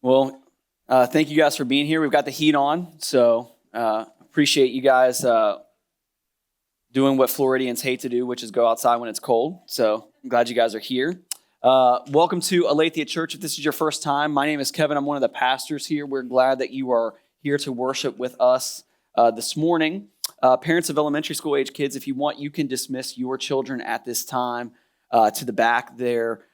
Well, thank you guys for being here. We've got the heat on, so appreciate you guys doing what Floridians hate to do, which is go outside when it's cold. So I'm glad you guys are here. Welcome to Aletheia Church. If this is your first time, my name is Kevin. I'm one of the pastors here. We're glad that you are here to worship with us this morning. Parents of elementary school age kids, if you want, you can dismiss your children at this time to the back there.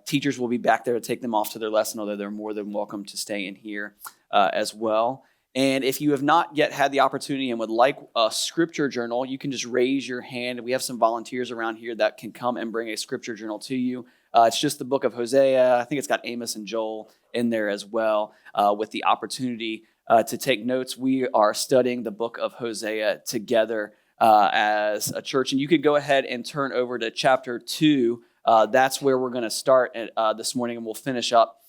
Teachers will be back there to take them off to their lesson, although they're more than welcome to stay in here as well. And if you have not yet had the opportunity and would like a scripture journal, you can just raise your hand. We have some volunteers around here that can come and bring a scripture journal to you. It's just the book of Hosea. I think it's got Amos and Joel in there as well, with the opportunity to take notes. We are studying the book of Hosea together as a church. And you could go ahead and turn over to chapter 2. That's where we're going to start this morning, and we'll finish up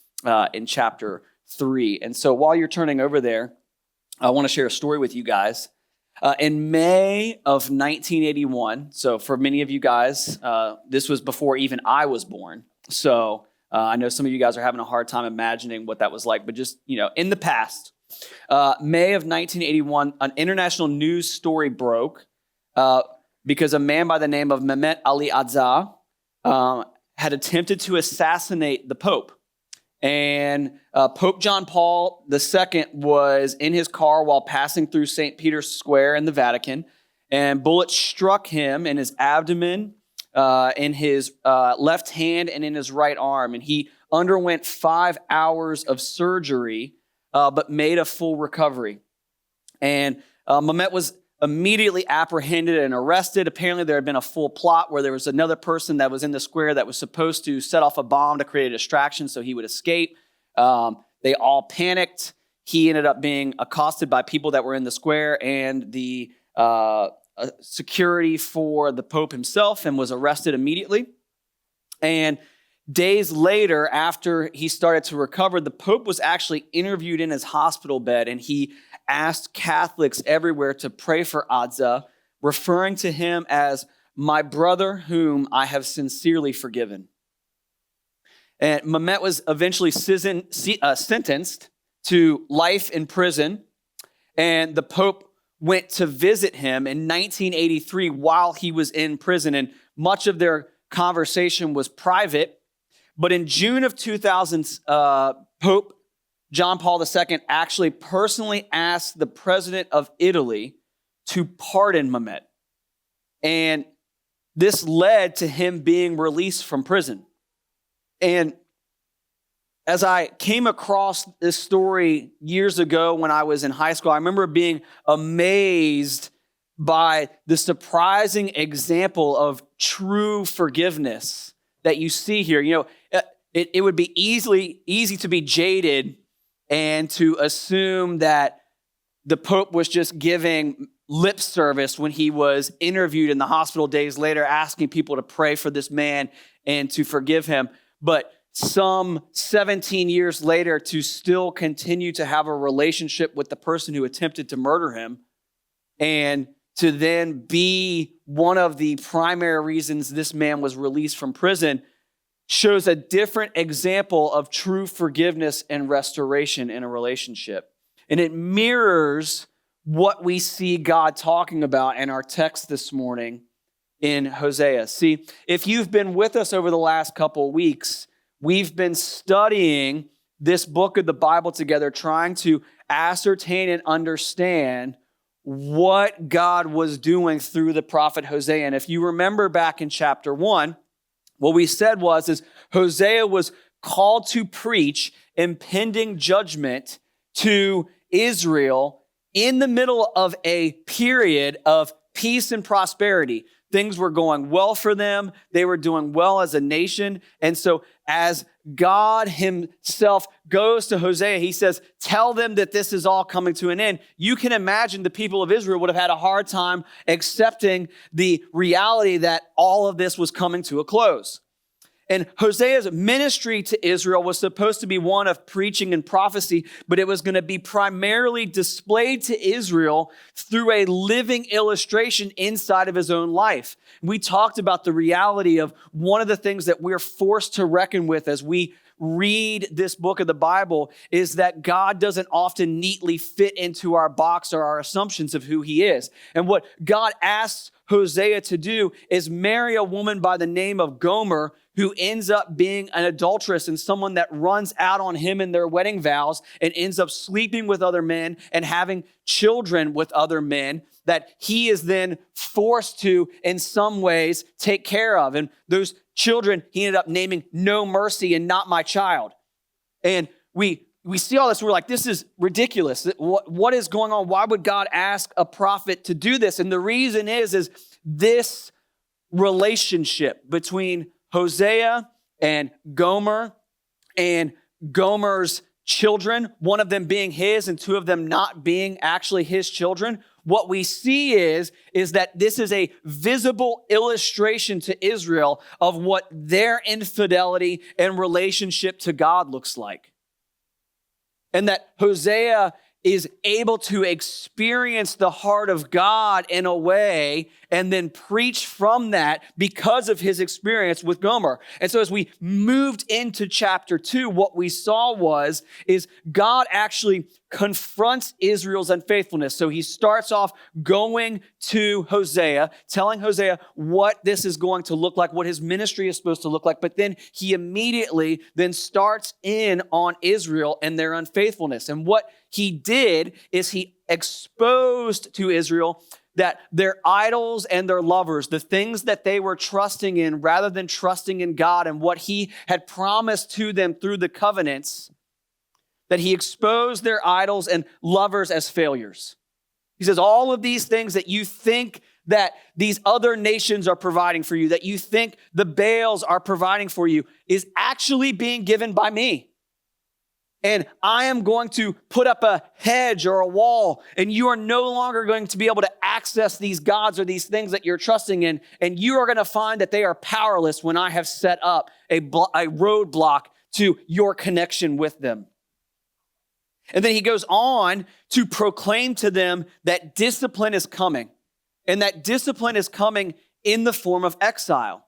in chapter 3. And so while you're turning over there, I want to share a story with you guys. In May of 1981, so for many of you guys, this was before even I was born. So I know some of you guys are having a hard time imagining what that was like, but just, in the past, May of 1981, an international news story broke because a man by the name of Mehmet Ali Azza had attempted to assassinate the Pope. And Pope John Paul II was in his car while passing through St. Peter's Square in the Vatican, and bullets struck him in his abdomen, in his left hand, and in his right arm. And he underwent 5 hours of surgery, but made a full recovery. And Mehmet was immediately apprehended and arrested. Apparently, there had been a full plot where there was another person that was in the square that was supposed to set off a bomb to create a distraction so he would escape. They all panicked. He ended up being accosted by people that were in the square and the security for the Pope himself, and was arrested immediately. And days later, after he started to recover, the Pope was actually interviewed in his hospital bed, and he asked Catholics everywhere to pray for Azza, referring to him as my brother whom I have sincerely forgiven. And Mehmet was eventually sentenced to life in prison, and the Pope went to visit him in 1983 while he was in prison, and much of their conversation was private. But in June of 2000, Pope John Paul II actually personally asked the president of Italy to pardon Mehmet. And this led to him being released from prison. And as I came across this story years ago when I was in high school, I remember being amazed by the surprising example of true forgiveness that you see here. It would be easy to be jaded and to assume that the Pope was just giving lip service when he was interviewed in the hospital days later, asking people to pray for this man and to forgive him. But some 17 years later, to still continue to have a relationship with the person who attempted to murder him, and to then be one of the primary reasons this man was released from prison, shows a different example of true forgiveness and restoration in a relationship. And it mirrors what we see God talking about in our text this morning in Hosea. See, if you've been with us over the last couple of weeks, we've been studying this book of the Bible together, trying to ascertain and understand what God was doing through the prophet Hosea. And if you remember back in chapter 1, what we said is Hosea was called to preach impending judgment to Israel in the middle of a period of peace and prosperity. Things were going well for them. They were doing well as a nation. And so as God himself goes to Hosea, he says, tell them that this is all coming to an end. You can imagine the people of Israel would have had a hard time accepting the reality that all of this was coming to a close. And Hosea's ministry to Israel was supposed to be one of preaching and prophecy, but it was going to be primarily displayed to Israel through a living illustration inside of his own life. We talked about the reality of one of the things that we're forced to reckon with as we read this book of the Bible is that God doesn't often neatly fit into our box or our assumptions of who he is. And what God asks Hosea to do is marry a woman by the name of Gomer, who ends up being an adulteress and someone that runs out on him in their wedding vows and ends up sleeping with other men and having children with other men that he is then forced to, in some ways, take care of. And those children, he ended up naming No Mercy and Not My Child. And we see all this, we're like, this is ridiculous. What is going on? Why would God ask a prophet to do this? And the reason is this relationship between Hosea and Gomer's children, one of them being his and two of them not being actually his children. What we see is that this is a visible illustration to Israel of what their infidelity and relationship to God looks like. And that Hosea is able to experience the heart of God in a way and then preach from that because of his experience with Gomer. And so as we moved into chapter 2, what we saw is God actually confronts Israel's unfaithfulness. So he starts off going to Hosea, telling Hosea what this is going to look like, what his ministry is supposed to look like. But then he immediately then starts in on Israel and their unfaithfulness. And what he did is he exposed to Israel that their idols and their lovers, the things that they were trusting in rather than trusting in God and what he had promised to them through the covenants, that he exposed their idols and lovers as failures. He says, all of these things that you think that these other nations are providing for you, that you think the Baals are providing for you, is actually being given by me. And I am going to put up a hedge or a wall, and you are no longer going to be able to access these gods or these things that you're trusting in. And you are going to find that they are powerless when I have set up a roadblock to your connection with them. And then he goes on to proclaim to them that discipline is coming, and that discipline is coming in the form of exile.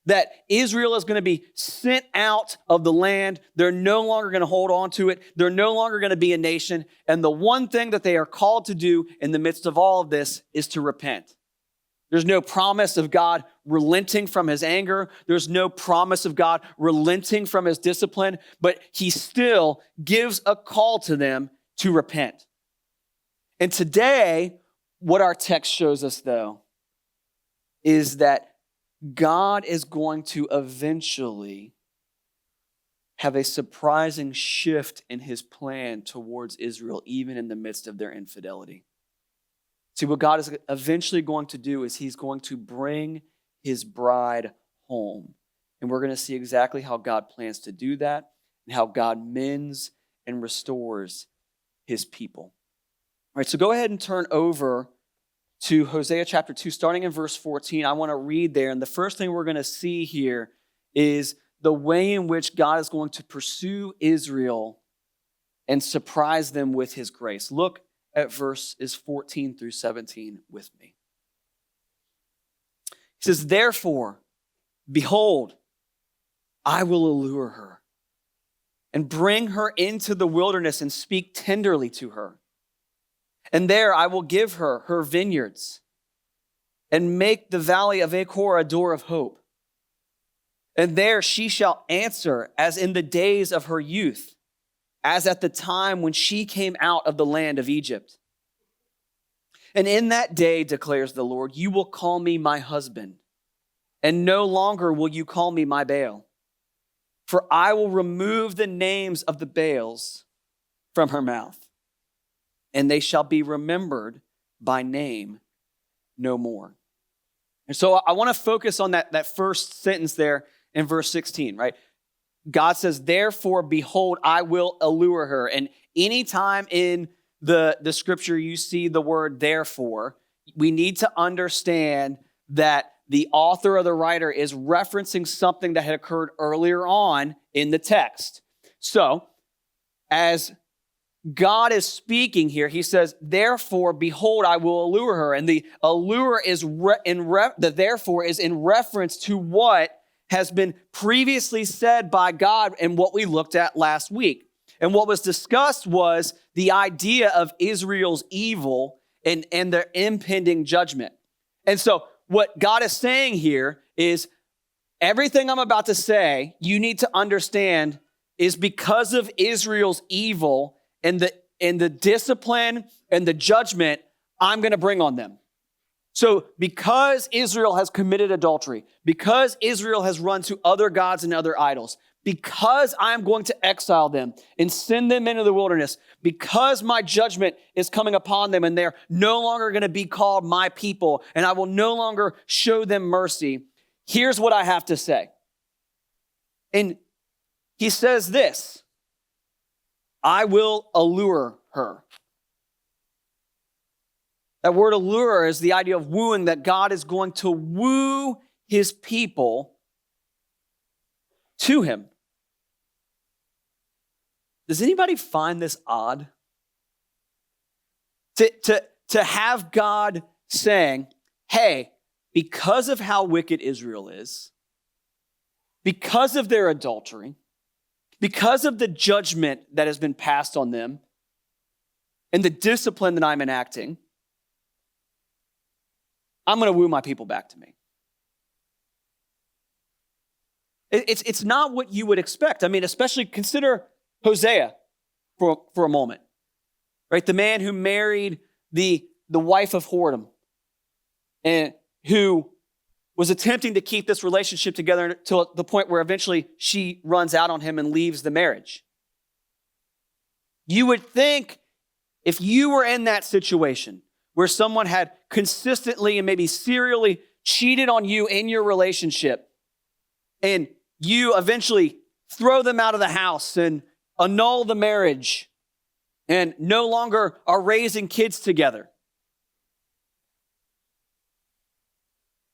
That Israel is going to be sent out of the land. They're no longer going to hold on to it. They're no longer going to be a nation. And the one thing that they are called to do in the midst of all of this is to repent. There's no promise of God relenting from his anger. There's no promise of God relenting from his discipline, but he still gives a call to them to repent. And today, what our text shows us, though, is that God is going to eventually have a surprising shift in his plan towards Israel, even in the midst of their infidelity. See, what God is eventually going to do is he's going to bring his bride home. And we're going to see exactly how God plans to do that and how God mends and restores his people. All right, so go ahead and turn over to Hosea chapter 2, starting in verse 14. I want to read there. And the first thing we're going to see here is the way in which God is going to pursue Israel and surprise them with his grace. Look at verses 14 through 17 with me. He says, therefore, behold, I will allure her and bring her into the wilderness and speak tenderly to her. And there I will give her her vineyards and make the valley of Achor a door of hope. And there she shall answer as in the days of her youth, as at the time when she came out of the land of Egypt. And in that day, declares the Lord, you will call me my husband, and no longer will you call me my Baal. For I will remove the names of the Baals from her mouth, and they shall be remembered by name no more. And so I want to focus on that first sentence there in verse 16, right? God says, therefore, behold, I will allure her. And anytime in the scripture you see the word therefore, we need to understand that the author or the writer is referencing something that had occurred earlier on in the text. So, as God is speaking here, he says, therefore, behold, I will allure her. And the allure is the therefore is in reference to what has been previously said by God and what we looked at last week. And what was discussed was the idea of Israel's evil and their impending judgment. And so what God is saying here is everything I'm about to say, you need to understand is because of Israel's evil and the discipline and the judgment I'm going to bring on them. So because Israel has committed adultery, because Israel has run to other gods and other idols, because I'm going to exile them and send them into the wilderness, because my judgment is coming upon them and they're no longer going to be called my people and I will no longer show them mercy, here's what I have to say. And he says this, I will allure her. That word allure is the idea of wooing, that God is going to woo his people to him. Does anybody find this odd? To have God saying, hey, because of how wicked Israel is, because of their adultery, because of the judgment that has been passed on them, and the discipline that I'm enacting, I'm going to woo my people back to me. It's not what you would expect. I mean, especially consider Hosea for a moment, right? The man who married the wife of whoredom and who was attempting to keep this relationship together until the point where eventually she runs out on him and leaves the marriage. You would think if you were in that situation where someone had consistently and maybe serially cheated on you in your relationship, and you eventually throw them out of the house and annul the marriage and no longer are raising kids together.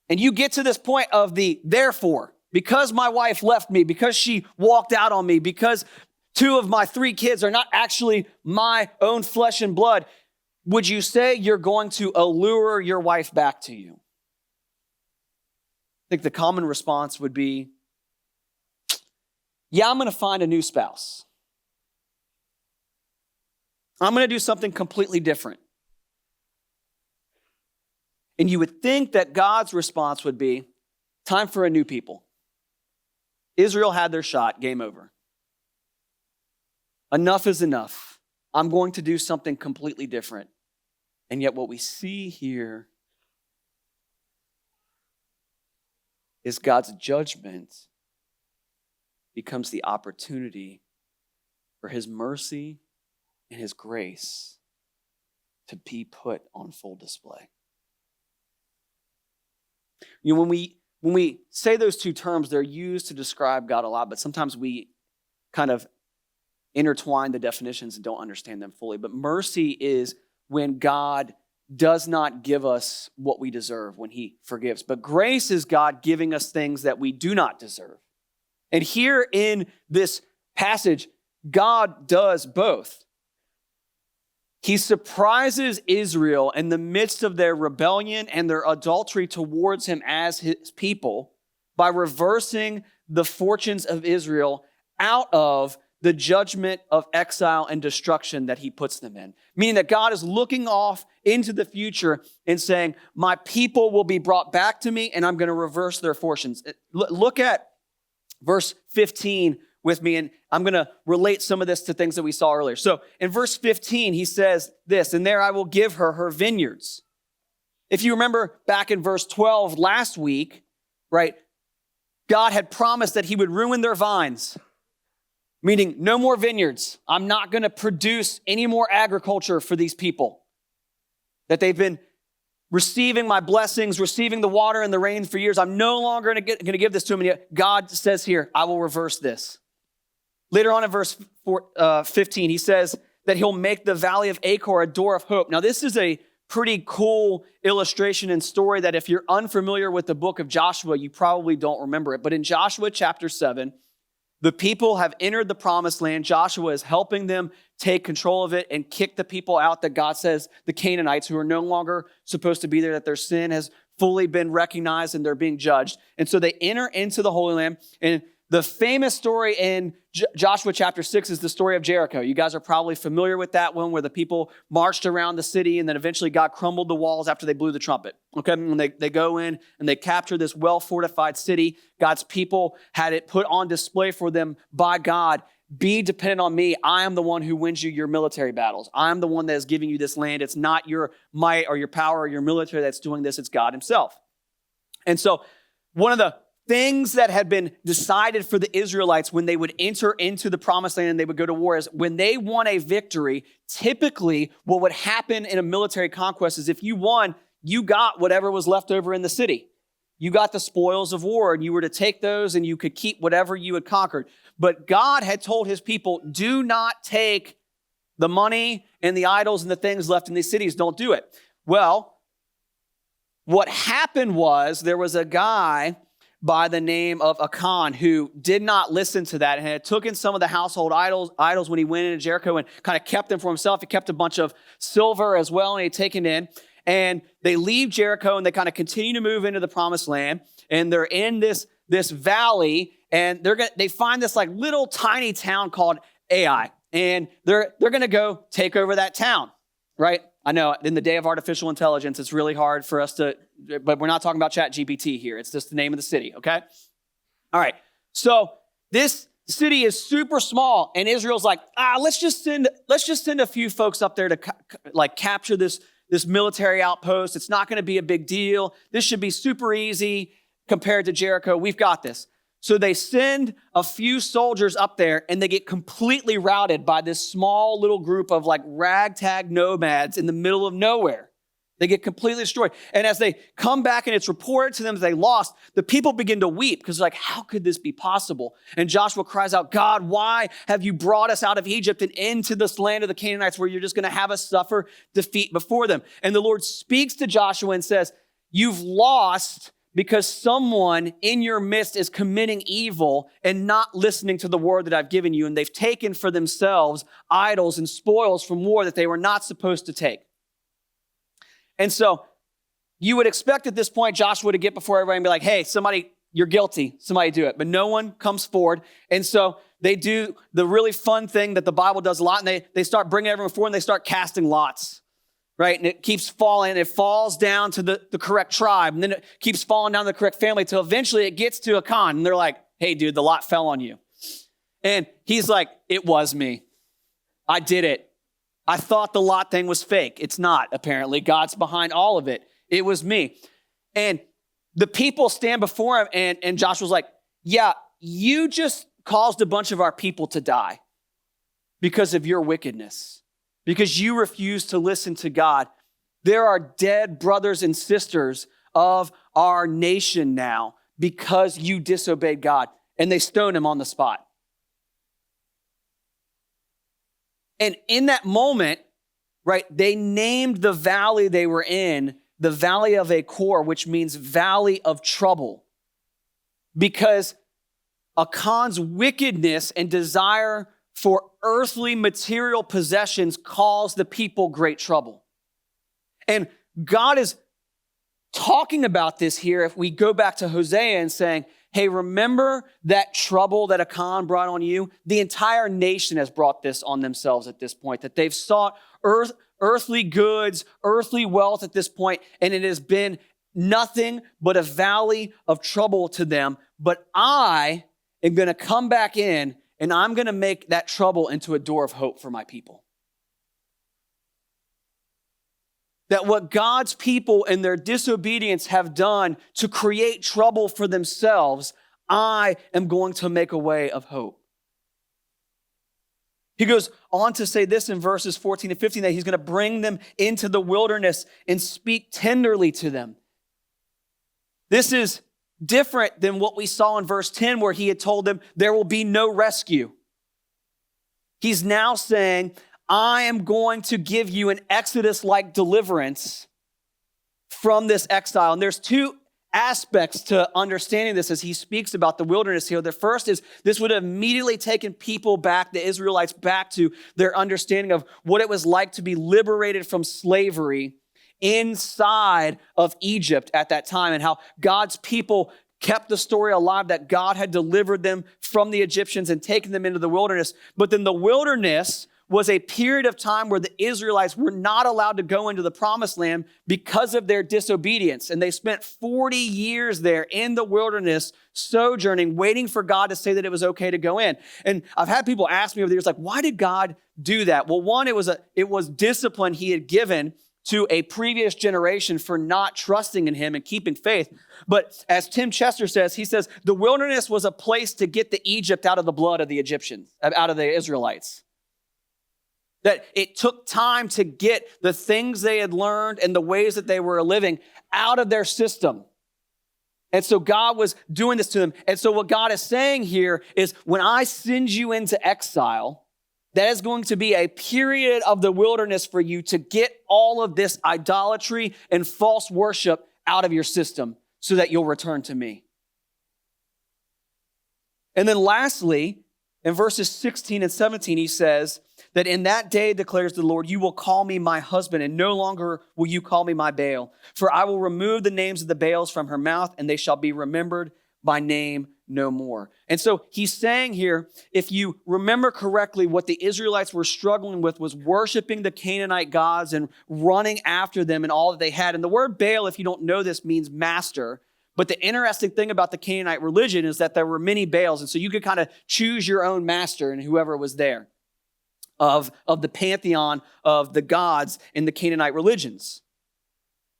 And you get to this point of the therefore, because my wife left me, because she walked out on me, because 2 of my 3 kids are not actually my own flesh and blood, would you say you're going to allure your wife back to you? I think the common response would be, yeah, I'm going to find a new spouse. I'm going to do something completely different. And you would think that God's response would be, time for a new people. Israel had their shot, game over. Enough is enough. I'm going to do something completely different. And yet what we see here is God's judgment becomes the opportunity for his mercy and his grace to be put on full display. You know, when we say those two terms, they're used to describe God a lot, but sometimes we kind of intertwine the definitions and don't understand them fully. But mercy is when God does not give us what we deserve, when he forgives. But grace is God giving us things that we do not deserve. And here in this passage, God does both. He surprises Israel in the midst of their rebellion and their adultery towards him as his people by reversing the fortunes of Israel out of the judgment of exile and destruction that he puts them in. Meaning that God is looking off into the future and saying, my people will be brought back to me and I'm going to reverse their fortunes. Look at verse 15 with me, and I'm going to relate some of this to things that we saw earlier. So in verse 15, he says this, and there I will give her her vineyards. If you remember back in verse 12 last week, right, God had promised that he would ruin their vines, meaning no more vineyards. I'm not going to produce any more agriculture for these people. That they've been receiving my blessings, receiving the water and the rain for years. I'm no longer going to give this to them. And yet God says here, I will reverse this. Later on in verse 15, he says that he'll make the valley of Achor a door of hope. Now, this is a pretty cool illustration and story that if you're unfamiliar with the book of Joshua, you probably don't remember it. But in Joshua chapter 7, the people have entered the promised land. Joshua is helping them take control of it and kick the people out that God says, the Canaanites, who are no longer supposed to be there, that their sin has fully been recognized and they're being judged. And so they enter into the Holy Land. And the famous story in Joshua chapter 6 is the story of Jericho. You guys are probably familiar with that one, where the people marched around the city and then eventually God crumbled the walls after they blew the trumpet. Okay, and they go in and they capture this well-fortified city. God's people had it put on display for them by God. Be dependent on me. I am the one who wins you your military battles. I'm the one that is giving you this land. It's not your might or your power or your military that's doing this. It's God himself. And so one of the things that had been decided for the Israelites when they would enter into the promised land and they would go to war is when they won a victory, typically what would happen in a military conquest is if you won, you got whatever was left over in the city. You got the spoils of war and you were to take those and you could keep whatever you had conquered. But God had told his people, do not take the money and the idols and the things left in these cities. Don't do it. Well, what happened was there was a guy by the name of Achan who did not listen to that and had taken some of the household idols when he went into Jericho and kind of kept them for himself. He kept a bunch of silver as well and he'd taken in. And they leave Jericho and they kind of continue to move into the promised land. And they're in this valley and they find this like little tiny town called Ai. And they're going to go take over that town, right? I know in the day of artificial intelligence, it's really hard for us but we're not talking about ChatGPT here. It's just the name of the city, okay? All right. So this city is super small and Israel's like, let's just send a few folks up there to capture this military outpost. It's not going to be a big deal. This should be super easy compared to Jericho. We've got this. So they send a few soldiers up there and they get completely routed by this small little group of like ragtag nomads in the middle of nowhere. They get completely destroyed. And as they come back and it's reported to them that they lost, the people begin to weep because like, how could this be possible? And Joshua cries out, God, why have you brought us out of Egypt and into this land of the Canaanites where you're just going to have us suffer defeat before them? And the Lord speaks to Joshua and says, you've lost because someone in your midst is committing evil and not listening to the word that I've given you. And they've taken for themselves idols and spoils from war that they were not supposed to take. And so you would expect at this point Joshua to get before everybody and be like, hey, somebody, you're guilty. Somebody do it. But no one comes forward. And so they do the really fun thing that the Bible does a lot. And they start bringing everyone forward and they start casting lots. Right? And it keeps falling. It falls down to the correct tribe. And then it keeps falling down to the correct family till eventually it gets to Achan. And they're like, hey, dude, the lot fell on you. And he's like, it was me. I did it. I thought the lot thing was fake. It's not, apparently. God's behind all of it. It was me. And the people stand before him and Joshua's like, yeah, you just caused a bunch of our people to die because of your wickedness. Because you refuse to listen to God. There are dead brothers and sisters of our nation now because you disobeyed God. And they stone him on the spot. And in that moment, right, they named the valley they were in the Valley of Achor, which means Valley of Trouble. Because Achan's wickedness and desire for earthly material possessions caused the people great trouble. And God is talking about this here if we go back to Hosea and saying, hey, remember that trouble that Achan brought on you? The entire nation has brought this on themselves at this point, that they've sought earthly goods, earthly wealth at this point, and it has been nothing but a valley of trouble to them. But I am going to come back in and I'm going to make that trouble into a door of hope for my people. That what God's people in their disobedience have done to create trouble for themselves, I am going to make a way of hope. He goes on to say this in verses 14 and 15, that he's going to bring them into the wilderness and speak tenderly to them. This is different than what we saw in verse 10 where he had told them there will be no rescue. He's now saying, I am going to give you an Exodus-like deliverance from this exile. And there's two aspects to understanding this as he speaks about the wilderness here. The first is this would have immediately taken people back, the Israelites back to their understanding of what it was like to be liberated from slavery inside of Egypt at that time, and how God's people kept the story alive that God had delivered them from the Egyptians and taken them into the wilderness. But then the wilderness was a period of time where the Israelites were not allowed to go into the promised land because of their disobedience. And they spent 40 years there in the wilderness, sojourning, waiting for God to say that it was okay to go in. And I've had people ask me over the years, like, why did God do that? Well, one, it was discipline he had given to a previous generation for not trusting in him and keeping faith. But as Tim Chester says, he says, the wilderness was a place to get the Egypt out of the blood of the Egyptians, out of the Israelites. That it took time to get the things they had learned and the ways that they were living out of their system. And so God was doing this to them. And so what God is saying here is, when I send you into exile, that is going to be a period of the wilderness for you to get all of this idolatry and false worship out of your system so that you'll return to me. And then lastly, in verses 16 and 17, he says that in that day, declares the Lord, you will call me my husband, and no longer will you call me my Baal. For I will remove the names of the Baals from her mouth, and they shall be remembered by name no more. And so he's saying here, if you remember correctly, what the Israelites were struggling with was worshiping the Canaanite gods and running after them and all that they had. And the word Baal, if you don't know this, means master. But the interesting thing about the Canaanite religion is that there were many Baals. And so you could kind of choose your own master and whoever was there of the pantheon of the gods in the Canaanite religions.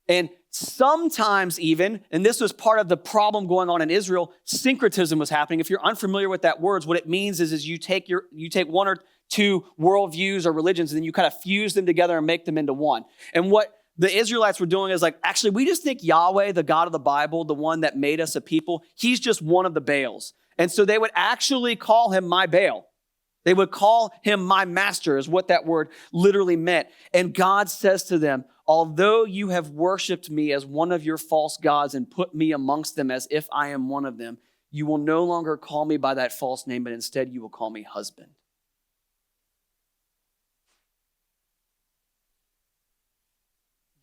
And sometimes even, and this was part of the problem going on in Israel, syncretism was happening. If you're unfamiliar with that word, what it means is you take one or two worldviews or religions and then you kind of fuse them together and make them into one. And what the Israelites were doing is like, actually, we just think Yahweh, the God of the Bible, the one that made us a people, he's just one of the Baals. And so they would actually call him my Baal. They would call him my master, is what that word literally meant. And God says to them, although you have worshiped me as one of your false gods and put me amongst them as if I am one of them, you will no longer call me by that false name, but instead you will call me husband.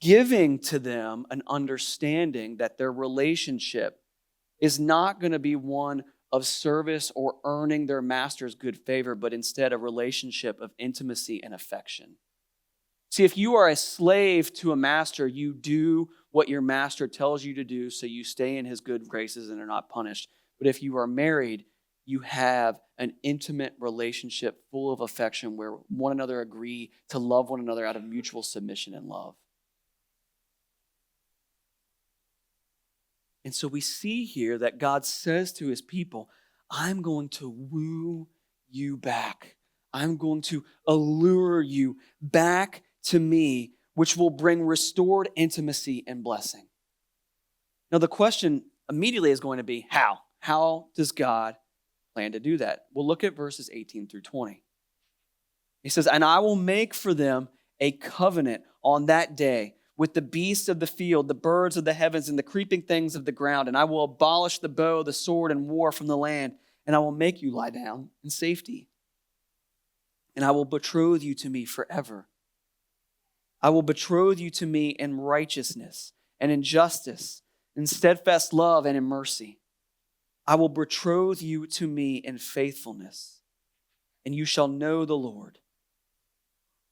Giving to them an understanding that their relationship is not going to be one of service or earning their master's good favor, but instead a relationship of intimacy and affection. See, if you are a slave to a master, you do what your master tells you to do, so you stay in his good graces and are not punished. But if you are married, you have an intimate relationship full of affection where one another agree to love one another out of mutual submission and love. And so we see here that God says to his people, I'm going to woo you back. I'm going to allure you back to me, which will bring restored intimacy and blessing. Now, the question immediately is going to be, how? How does God plan to do that? We'll look at verses 18 through 20. He says, and I will make for them a covenant on that day with the beasts of the field, the birds of the heavens, and the creeping things of the ground. And I will abolish the bow, the sword, and war from the land. And I will make you lie down in safety. And I will betroth you to me forever. I will betroth you to me in righteousness and in justice, in steadfast love and in mercy. I will betroth you to me in faithfulness, and you shall know the Lord.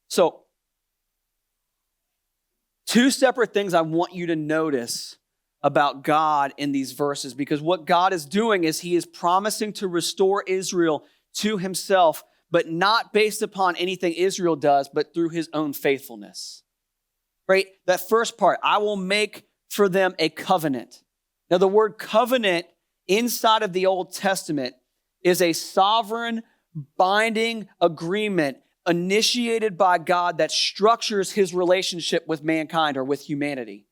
So, two separate things I want you to notice about God in these verses, because what God is doing is he is promising to restore Israel to himself, but not based upon anything Israel does, but through his own faithfulness. Right? That first part, I will make for them a covenant. Now, the word covenant inside of the Old Testament is a sovereign, binding agreement initiated by God that structures his relationship with mankind or with humanity.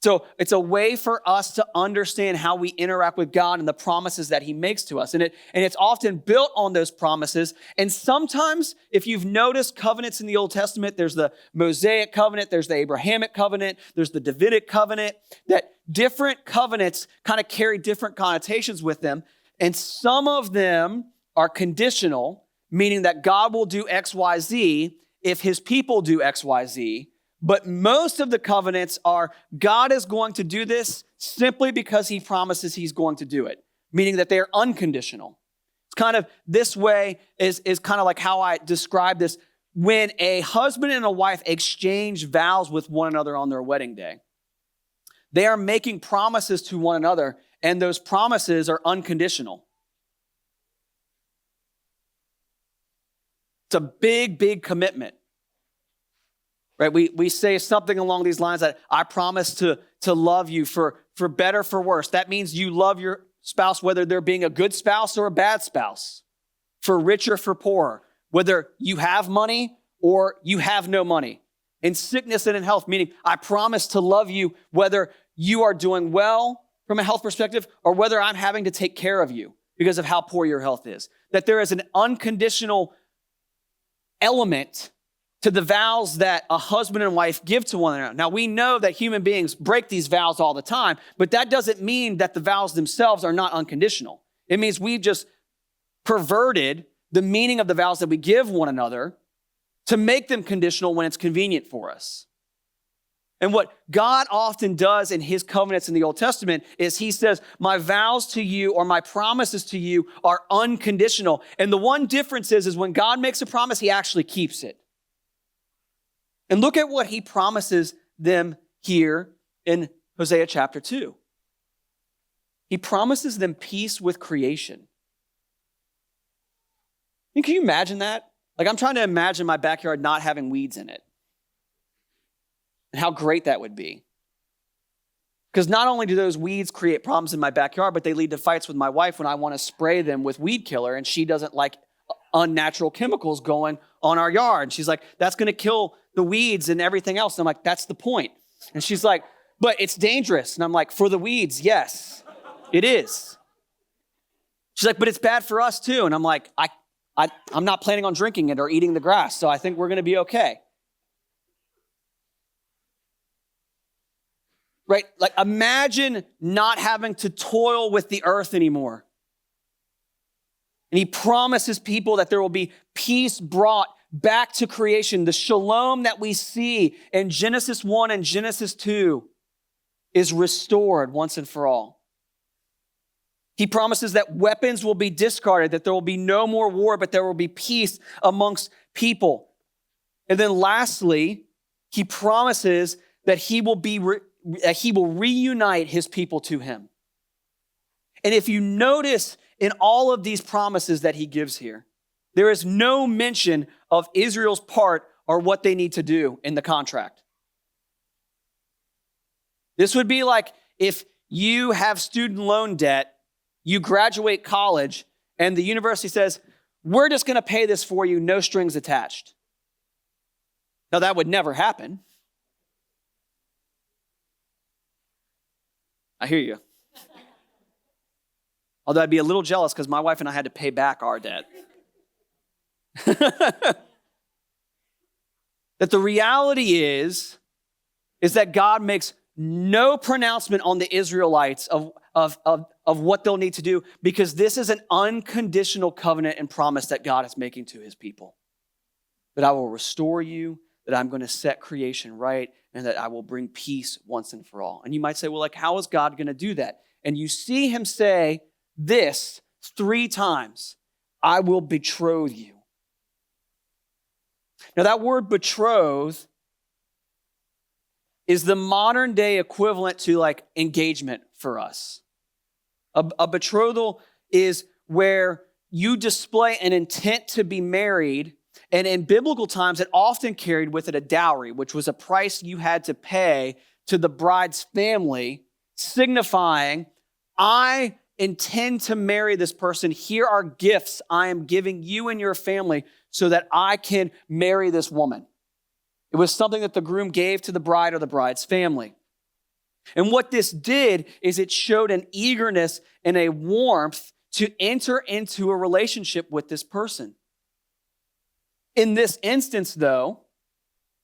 So it's a way for us to understand how we interact with God and the promises that he makes to us. And it's often built on those promises. And sometimes, if you've noticed covenants in the Old Testament, there's the Mosaic covenant, there's the Abrahamic covenant, there's the Davidic covenant, that different covenants kind of carry different connotations with them. And some of them are conditional, meaning that God will do X, Y, Z if his people do X, Y, Z. But most of the covenants are God is going to do this simply because he promises he's going to do it, meaning that they are unconditional. It's kind of this way is kind of like how I describe this. When a husband and a wife exchange vows with one another on their wedding day, they are making promises to one another, and those promises are unconditional. It's a big, big commitment. Right? We say something along these lines that I promise to love you for better, for worse. That means you love your spouse, whether they're being a good spouse or a bad spouse, for richer, for poorer, whether you have money or you have no money, in sickness and in health, meaning I promise to love you whether you are doing well from a health perspective or whether I'm having to take care of you because of how poor your health is. That there is an unconditional element to the vows that a husband and wife give to one another. Now, we know that human beings break these vows all the time, but that doesn't mean that the vows themselves are not unconditional. It means we've just perverted the meaning of the vows that we give one another to make them conditional when it's convenient for us. And what God often does in his covenants in the Old Testament is he says, my vows to you or my promises to you are unconditional. And the one difference is when God makes a promise, he actually keeps it. And look at what he promises them here in Hosea chapter 2. He promises them peace with creation. And can you imagine that? Like, I'm trying to imagine my backyard not having weeds in it. And how great that would be. Because not only do those weeds create problems in my backyard, but they lead to fights with my wife when I want to spray them with weed killer and she doesn't like unnatural chemicals going on our yard. And she's like, that's going to kill the weeds and everything else. And I'm like, that's the point. And she's like, but it's dangerous. And I'm like, for the weeds, yes, it is. She's like, but it's bad for us too. And I'm like, I'm not planning on drinking it or eating the grass, so I think we're going to be okay. Right? Like, imagine not having to toil with the earth anymore. And he promises people that there will be peace brought back to creation. The shalom that we see in Genesis 1 and Genesis 2 is restored once and for all. He promises that weapons will be discarded, that there will be no more war, but there will be peace amongst people. And then lastly, he promises that he will reunite his people to him. And if you notice in all of these promises that he gives here, there is no mention of Israel's part or what they need to do in the contract. This would be like if you have student loan debt, you graduate college, and the university says, we're just going to pay this for you, no strings attached. Now, that would never happen. I hear you. Although I'd be a little jealous because my wife and I had to pay back our debt. That the reality is that God makes no pronouncement on the Israelites of what they'll need to do, because this is an unconditional covenant and promise that God is making to his people. That I will restore you, that I'm going to set creation right, and that I will bring peace once and for all. And you might say, well, like, how is God going to do that? And you see him say this 3 times, I will betroth you. Now, that word betroth is the modern day equivalent to like engagement for us. A betrothal is where you display an intent to be married, and in biblical times, it often carried with it a dowry, which was a price you had to pay to the bride's family, signifying, I intend to marry this person. Here are gifts I am giving you and your family so that I can marry this woman. It was something that the groom gave to the bride or the bride's family. And what this did is it showed an eagerness and a warmth to enter into a relationship with this person. In this instance, though,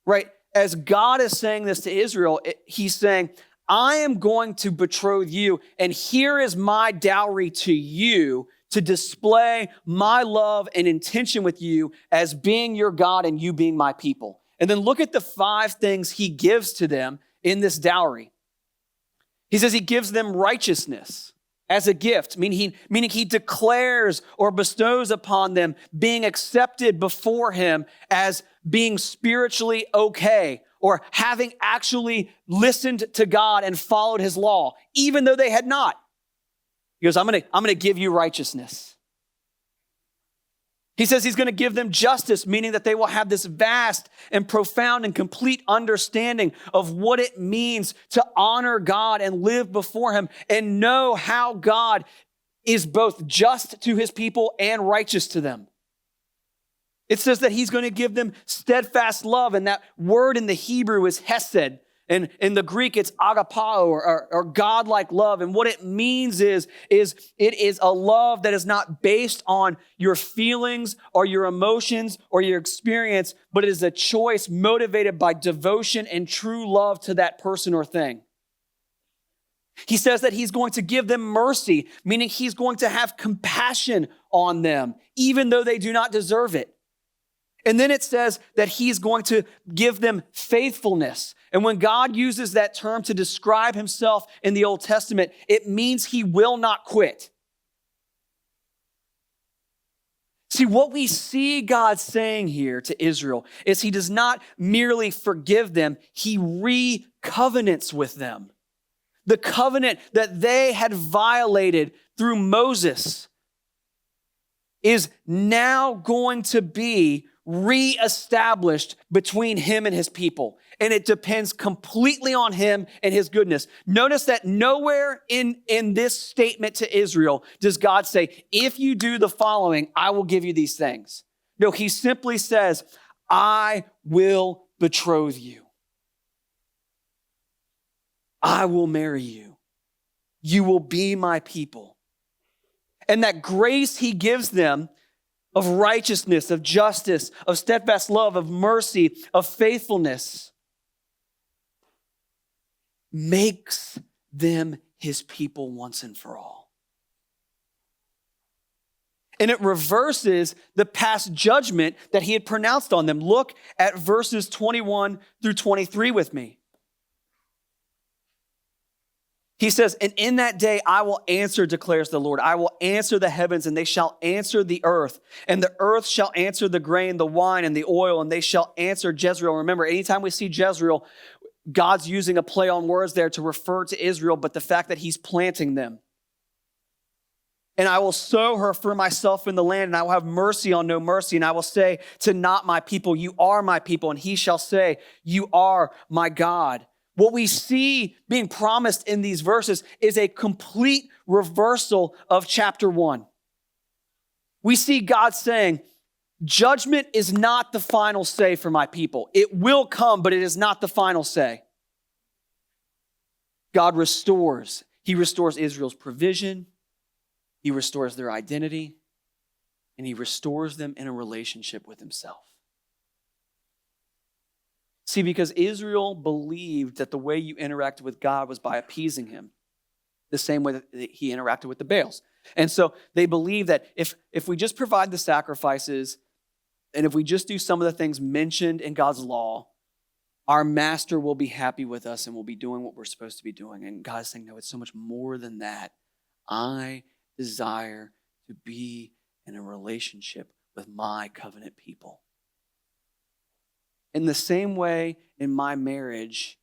right, as God is saying this to Israel, he's saying, I am going to betroth you, and here is my dowry to you to display my love and intention with you as being your God and you being my people. And then look at the 5 things he gives to them in this dowry. He says he gives them righteousness as a gift, meaning he declares or bestows upon them being accepted before him as being spiritually okay, or having actually listened to God and followed his law, even though they had not. He goes, I'm going to give you righteousness. He says he's going to give them justice, meaning that they will have this vast and profound and complete understanding of what it means to honor God and live before him and know how God is both just to his people and righteous to them. It says that he's going to give them steadfast love, and that word in the Hebrew is hesed. And in the Greek, it's agapao, or God-like love. And what it means is it is a love that is not based on your feelings or your emotions or your experience, but it is a choice motivated by devotion and true love to that person or thing. He says that he's going to give them mercy, meaning he's going to have compassion on them, even though they do not deserve it. And then it says that he's going to give them faithfulness. And when God uses that term to describe himself in the Old Testament, it means he will not quit. See, what we see God saying here to Israel is he does not merely forgive them, he re-covenants with them. The covenant that they had violated through Moses is now going to be reestablished between him and his people. And it depends completely on him and his goodness. Notice that nowhere in this statement to Israel does God say, if you do the following, I will give you these things. No, he simply says, I will betroth you. I will marry you. You will be my people. And that grace he gives them of righteousness, of justice, of steadfast love, of mercy, of faithfulness, makes them his people once and for all. And it reverses the past judgment that he had pronounced on them. Look at verses 21 through 23 with me. He says, and in that day I will answer, declares the Lord. I will answer the heavens, and they shall answer the earth. And the earth shall answer the grain, the wine, and the oil, and they shall answer Jezreel. Remember, anytime we see Jezreel, God's using a play on words there to refer to Israel, but the fact that he's planting them. And I will sow her for myself in the land, and I will have mercy on no mercy. And I will say to not my people, you are my people. And he shall say, you are my God. What we see being promised in these verses is a complete reversal of chapter 1. We see God saying, judgment is not the final say for my people. It will come, but it is not the final say. God restores. He restores Israel's provision. He restores their identity. And he restores them in a relationship with himself. See, because Israel believed that the way you interacted with God was by appeasing him, the same way that he interacted with the Baals. And so they believed that if we just provide the sacrifices, and if we just do some of the things mentioned in God's law, our master will be happy with us and we'll be doing what we're supposed to be doing. And God's saying, no, it's so much more than that. I desire to be in a relationship with my covenant people. In the same way, in my marriage,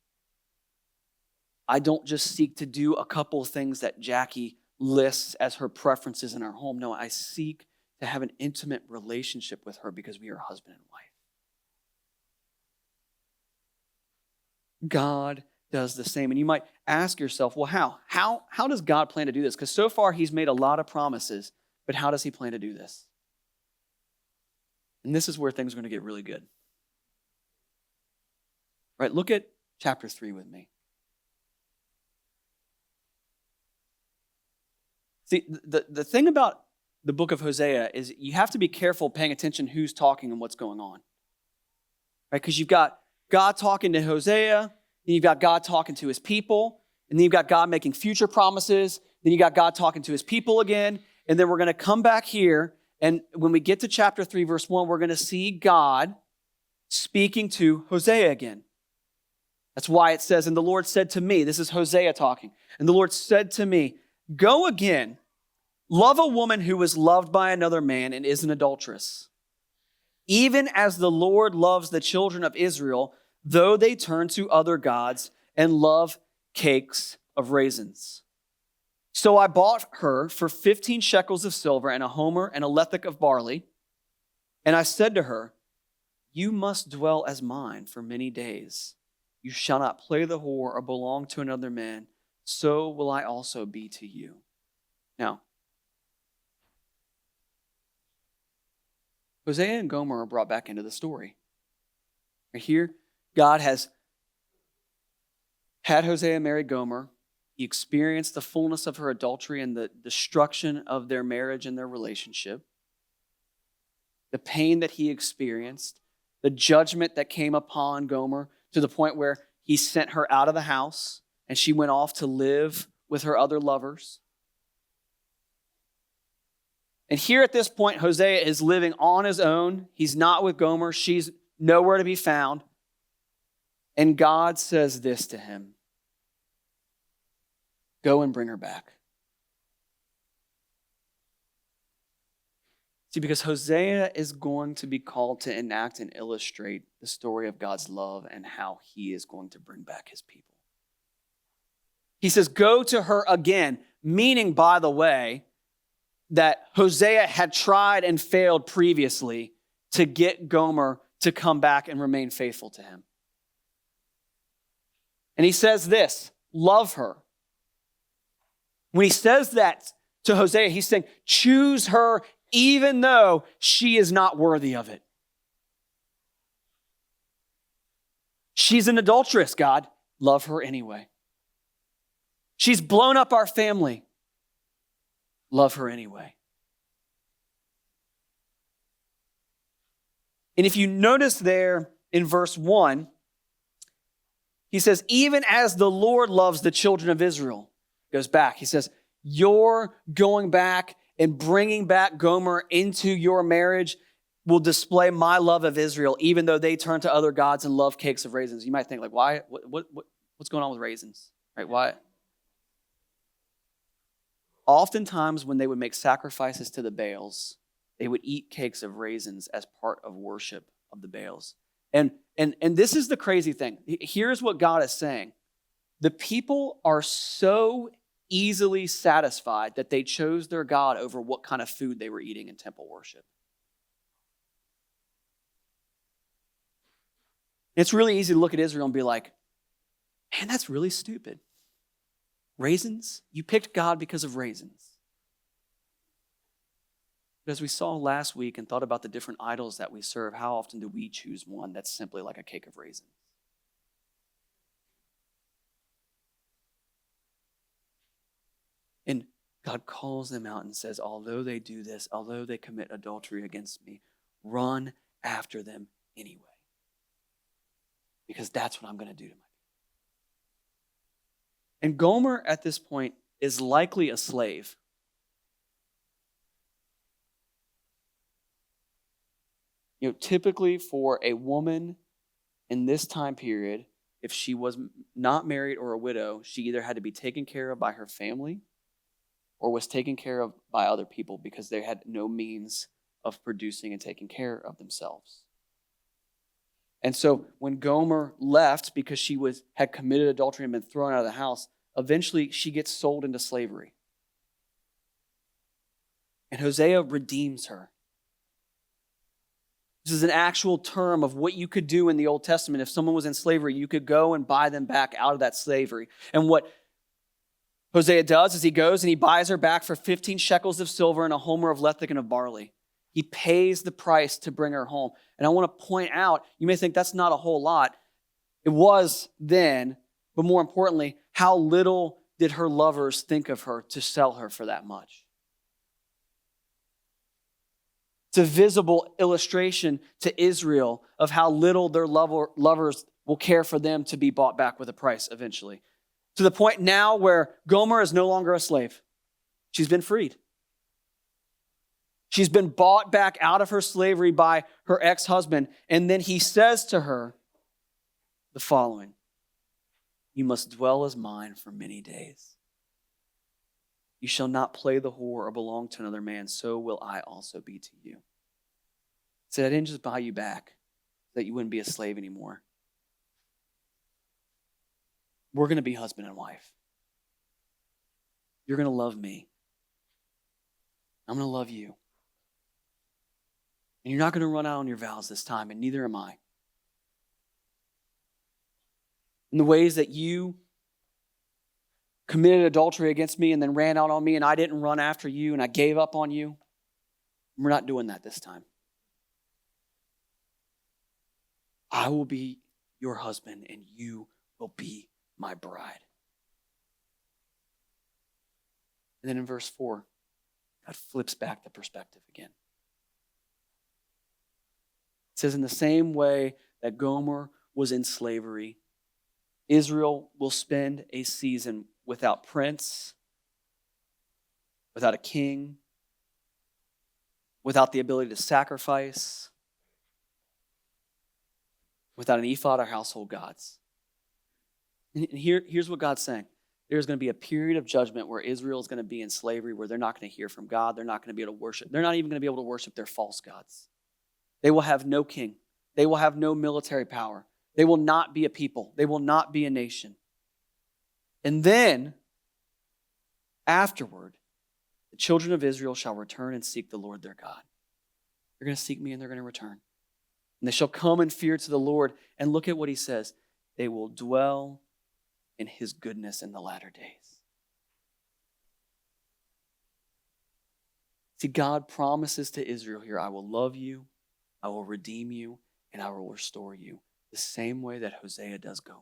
I don't just seek to do a couple of things that Jackie lists as her preferences in our home. No, I seek to have an intimate relationship with her because we are husband and wife. God does the same. And you might ask yourself, well, how? How does God plan to do this? Because so far he's made a lot of promises, but how does he plan to do this? And this is where things are going to get really good. Right, look at chapter 3 with me. See, the thing about the book of Hosea is you have to be careful paying attention who's talking and what's going on. Right, because you've got God talking to Hosea, then you've got God talking to his people, and then you've got God making future promises, then you got God talking to his people again, and then we're going to come back here, and when we get to chapter 3, verse 1, we're going to see God speaking to Hosea again. That's why it says, and the Lord said to me, this is Hosea talking, and the Lord said to me, go again, love a woman who was loved by another man and is an adulteress. Even as the Lord loves the children of Israel, though they turn to other gods and love cakes of raisins. So I bought her for 15 shekels of silver and a homer and a lethek of barley. And I said to her, you must dwell as mine for many days. You shall not play the whore or belong to another man. So will I also be to you. Now, Hosea and Gomer are brought back into the story. Right here, God has had Hosea marry Gomer. He experienced the fullness of her adultery and the destruction of their marriage and their relationship. The pain that he experienced, the judgment that came upon Gomer to the point where he sent her out of the house and she went off to live with her other lovers. And here at this point, Hosea is living on his own. He's not with Gomer. She's nowhere to be found. And God says this to him, go and bring her back. See, because Hosea is going to be called to enact and illustrate the story of God's love and how he is going to bring back his people. He says, go to her again, meaning, by the way, that Hosea had tried and failed previously to get Gomer to come back and remain faithful to him. And he says this, love her. When he says that to Hosea, he's saying, choose her even though she is not worthy of it. She's an adulteress, God. Love her anyway. She's blown up our family. Love her anyway. And if you notice there in verse 1, he says, even as the Lord loves the children of Israel. Goes back. He says, you're going back and bringing back Gomer into your marriage will display my love of Israel, even though they turn to other gods and love cakes of raisins. You might think, like, why? What's going on with raisins? Right? Why? Oftentimes, when they would make sacrifices to the Baals, they would eat cakes of raisins as part of worship of the Baals. And this is the crazy thing. Here's what God is saying. The people are so easily satisfied that they chose their God over what kind of food they were eating in temple worship. It's really easy to look at Israel and be like, man, that's really stupid. Raisins? You picked God because of raisins. But as we saw last week and thought about the different idols that we serve, how often do we choose one that's simply like a cake of raisins? And God calls them out and says, although they do this, although they commit adultery against me, run after them anyway. Because that's what I'm going to do to my people. And Gomer at this point is likely a slave. You know, typically for a woman in this time period, if she was not married or a widow, she either had to be taken care of by her family or was taken care of by other people because they had no means of producing and taking care of themselves. And so when Gomer left because she had committed adultery and been thrown out of the house, eventually she gets sold into slavery. And Hosea redeems her. This is an actual term of what you could do in the Old Testament. If someone was in slavery, you could go and buy them back out of that slavery. And what Hosea does is he goes and he buys her back for 15 shekels of silver and a homer of lethek and of barley. He pays the price to bring her home. And I want to point out, you may think that's not a whole lot. It was then, but more importantly, how little did her lovers think of her to sell her for that much? It's a visible illustration to Israel of how little their lovers will care for them to be bought back with a price eventually. To the point now where Gomer is no longer a slave. She's been freed. She's been bought back out of her slavery by her ex-husband. And then he says to her the following: you must dwell as mine for many days. You shall not play the whore or belong to another man, so will I also be to you. He said, I didn't just buy you back so that you wouldn't be a slave anymore. We're going to be husband and wife. You're going to love me. I'm going to love you. And you're not going to run out on your vows this time, and neither am I. In the ways that you committed adultery against me and then ran out on me and I didn't run after you and I gave up on you, we're not doing that this time. I will be your husband and you will be my bride. And then in verse 4, God flips back the perspective again. It says, in the same way that Gomer was in slavery, Israel will spend a season without prince, without a king, without the ability to sacrifice, without an ephod or household gods. And here's what God's saying. There's going to be a period of judgment where Israel is going to be in slavery, where they're not going to hear from God. They're not going to be able to worship. They're not even going to be able to worship their false gods. They will have no king. They will have no military power. They will not be a people. They will not be a nation. And then, afterward, the children of Israel shall return and seek the Lord their God. They're going to seek me and they're going to return. And they shall come in fear to the Lord. And look at what he says. They will dwell in his goodness in the latter days. See, God promises to Israel here, I will love you, I will redeem you, and I will restore you, the same way that Hosea does Gomer.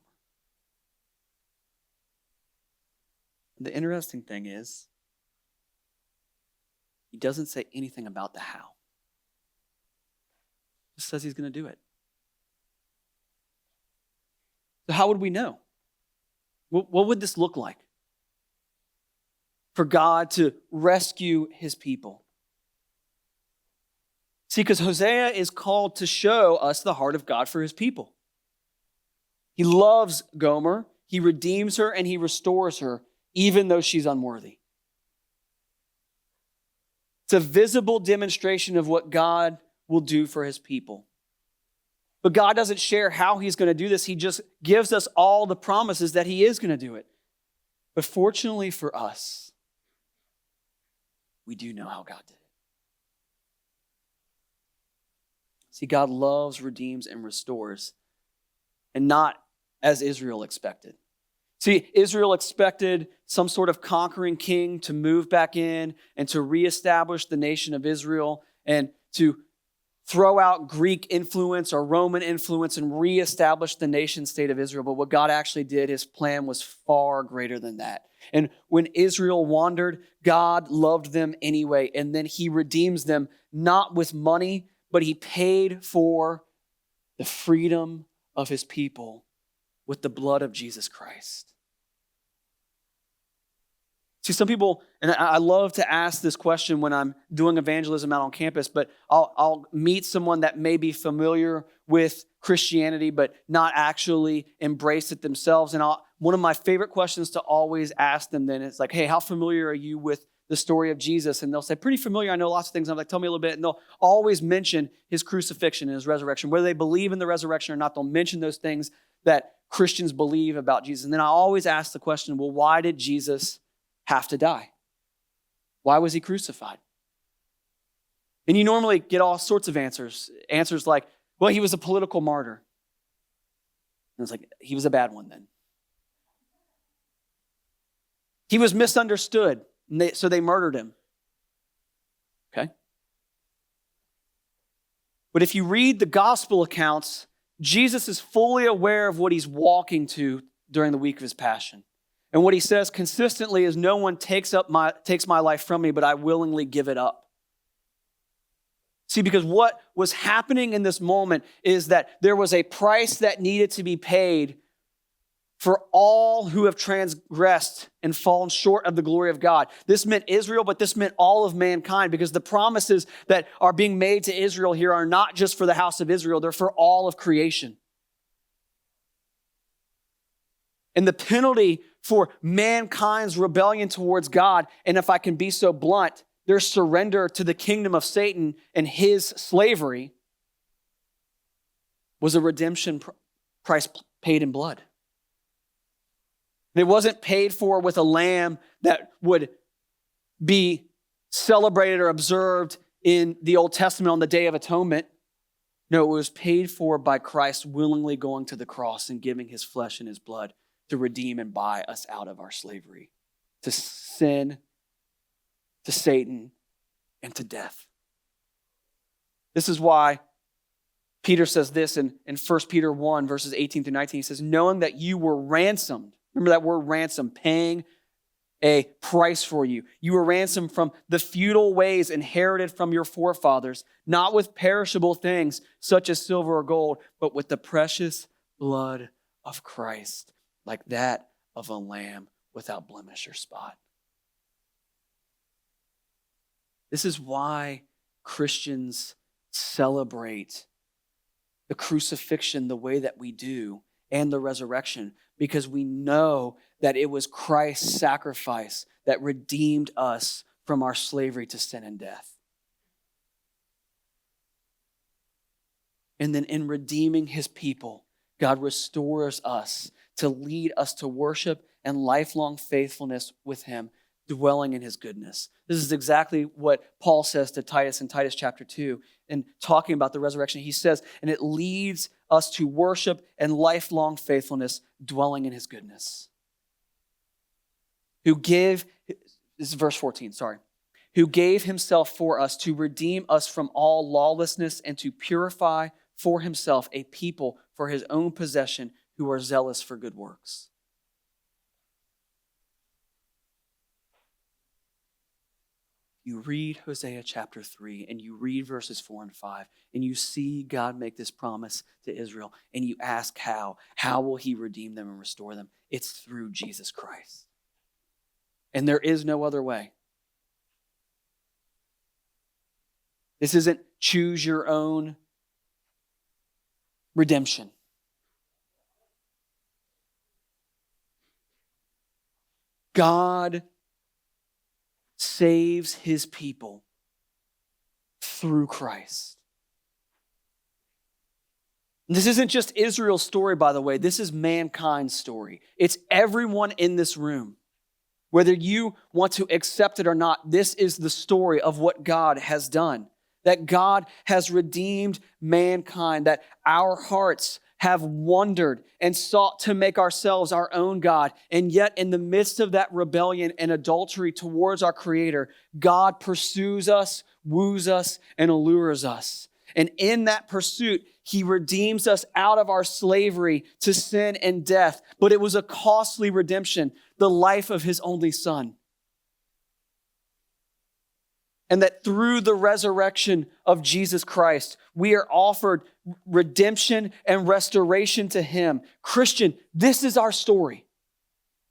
The interesting thing is, he doesn't say anything about the how. He just says he's going to do it. So how would we know? What would this look like for God to rescue his people? See, because Hosea is called to show us the heart of God for his people. He loves Gomer, he redeems her, and he restores her, even though she's unworthy. It's a visible demonstration of what God will do for his people. But God doesn't share how he's going to do this. He just gives us all the promises that he is going to do it. But fortunately for us, we do know how God did it. See, God loves, redeems, and restores, and not as Israel expected. See, Israel expected some sort of conquering king to move back in and to reestablish the nation of Israel and to throw out Greek influence or Roman influence and reestablish the nation state of Israel. But what God actually did, his plan was far greater than that. And when Israel wandered, God loved them anyway. And then he redeems them, not with money, but he paid for the freedom of his people with the blood of Jesus Christ. See, some people, and I love to ask this question when I'm doing evangelism out on campus, but I'll meet someone that may be familiar with Christianity, but not actually embrace it themselves. And one of my favorite questions to always ask them then is like, hey, how familiar are you with the story of Jesus? And they'll say, pretty familiar. I know lots of things. And I'm like, tell me a little bit. And they'll always mention his crucifixion and his resurrection. Whether they believe in the resurrection or not, they'll mention those things that Christians believe about Jesus. And then I always ask the question, well, why did Jesus have to die? Why was he crucified? And you normally get all sorts of answers. Answers like, well, he was a political martyr. And it's like, he was a bad one then. He was misunderstood, so they murdered him. Okay? But if you read the gospel accounts, Jesus is fully aware of what he's walking to during the week of his passion. And what he says consistently is, no one takes my life from me, but I willingly give it up. See, because what was happening in this moment is that there was a price that needed to be paid for all who have transgressed and fallen short of the glory of God. This meant Israel, but this meant all of mankind, because the promises that are being made to Israel here are not just for the house of Israel, they're for all of creation. And the penalty for mankind's rebellion towards God, and if I can be so blunt, their surrender to the kingdom of Satan and his slavery, was a redemption price paid in blood. It wasn't paid for with a lamb that would be celebrated or observed in the Old Testament on the Day of Atonement. No, it was paid for by Christ willingly going to the cross and giving his flesh and his blood to redeem and buy us out of our slavery, to sin, to Satan, and to death. This is why Peter says this in 1 Peter 1, verses 18 through 19. He says, knowing that you were ransomed. Remember that word ransom, paying a price for you. You were ransomed from the futile ways inherited from your forefathers, not with perishable things such as silver or gold, but with the precious blood of Christ, like that of a lamb without blemish or spot. This is why Christians celebrate the crucifixion the way that we do and the resurrection, because we know that it was Christ's sacrifice that redeemed us from our slavery to sin and death. And then in redeeming his people, God restores us to lead us to worship and lifelong faithfulness with him, dwelling in his goodness. This is exactly what Paul says to Titus in Titus chapter 2, and talking about the resurrection. He says, and it leads us to worship and lifelong faithfulness, dwelling in his goodness. This is verse 14, who gave himself for us to redeem us from all lawlessness and to purify for himself a people for his own possession who are zealous for good works. You read Hosea chapter 3 and you read verses 4 and 5 and you see God make this promise to Israel and you ask how. How will he redeem them and restore them? It's through Jesus Christ. And there is no other way. This isn't choose your own redemption. God saves his people through Christ. And this isn't just Israel's story, by the way. This is mankind's story. It's everyone in this room. Whether you want to accept it or not, this is the story of what God has done. That God has redeemed mankind, that our hearts have wondered and sought to make ourselves our own God. And yet in the midst of that rebellion and adultery towards our Creator, God pursues us, woos us, and allures us. And in that pursuit, he redeems us out of our slavery to sin and death. But it was a costly redemption, the life of his only Son. And that through the resurrection of Jesus Christ, we are offered redemption and restoration to him. Christian, this is our story.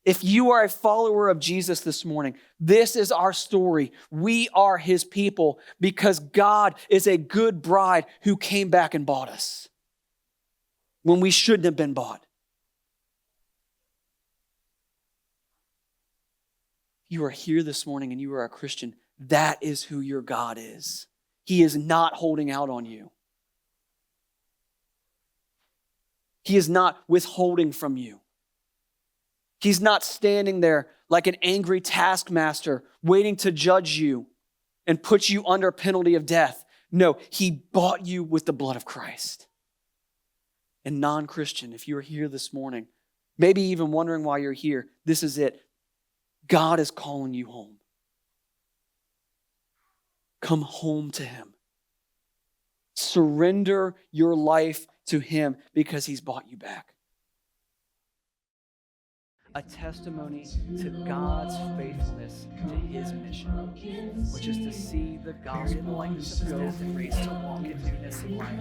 If you are a follower of Jesus this morning, this is our story. We are his people because God is a good bride who came back and bought us when we shouldn't have been bought. If you are here this morning and you are a Christian, that is who your God is. He is not holding out on you. He is not withholding from you. He's not standing there like an angry taskmaster waiting to judge you and put you under penalty of death. No, he bought you with the blood of Christ. And non-Christian, if you're here this morning, maybe even wondering why you're here, this is it. God is calling you home. Come home to him. Surrender your life to him because he's bought you back. A testimony to God's faithfulness to his mission, which is to see the gospel like this death and raised to walk in newness of life.